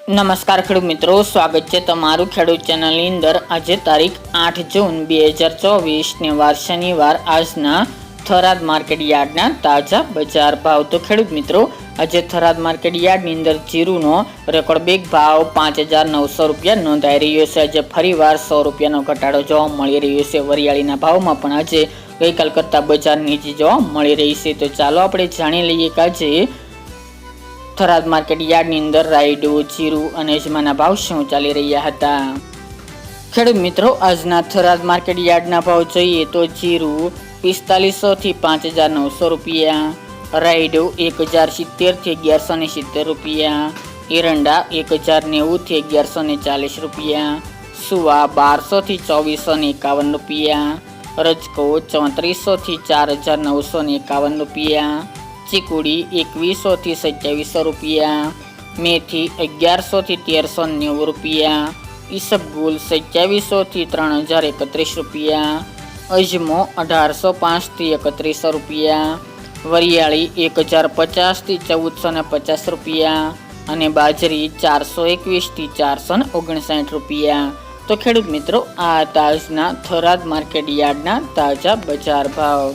નમસ્કાર ખેડૂત મિત્રો, સ્વાગત છે તમારું ખેડૂત ચેનલની અંદર। આજે તારીખ 8 જૂન 2024 ને વાર શનિવાર। આજના થરાદ માર્કેટ યાર્ડના તાજા બજાર ભાવ। તો ખેડૂત મિત્રો, આજે થરાદ માર્કેટ યાર્ડની અંદર જીરુનો રેકોર્ડ બેગ ભાવ 5,900 રૂપિયા નોંધાઈ રહ્યો છે। આજે ફરીવાર 100 રૂપિયાનો ઘટાડો જોવા મળી રહ્યો છે। વરિયાળીના ભાવમાં પણ આજે ગઈકાલ કરતાં બજાર નીચી જોવા મળી રહી છે। તો ચાલો આપણે જાણી લઈએ કે આજે થરાદ માર્કેટ યાર્ડની અંદર રાયડો, જીરું અને અજમાના ભાવ શું ચાલી રહ્યા હતા। ખેડૂત મિત્રો, આજના થરાદ માર્કેટ યાર્ડના ભાવ જોઈએ તો જીરું 4500 થી 5,900 રૂપિયા, રાયડો 1,070 થી 1,170 રૂપિયા, એરંડા 1,090 થી 1,140 રૂપિયા, સુવા 1,200 થી 2,451 રૂપિયા, રજકો 3400 થી 4,951 રૂપિયા, ચીકુડી 2,100 થી 2,700 રૂપિયા, મેથી 1,100 થી 1,390 રૂપિયા, ઈસબગુલ 2,700 થી 3,031 રૂપિયા, અજમો 1,805 થી 3,100 રૂપિયા, વરિયાળી 1,050 થી 1,450 રૂપિયા અને બાજરી 421 થી 459 રૂપિયા। તો ખેડૂત મિત્રો, આ આજના થરાદ માર્કેટ યાર્ડના તાજા બજાર ભાવ।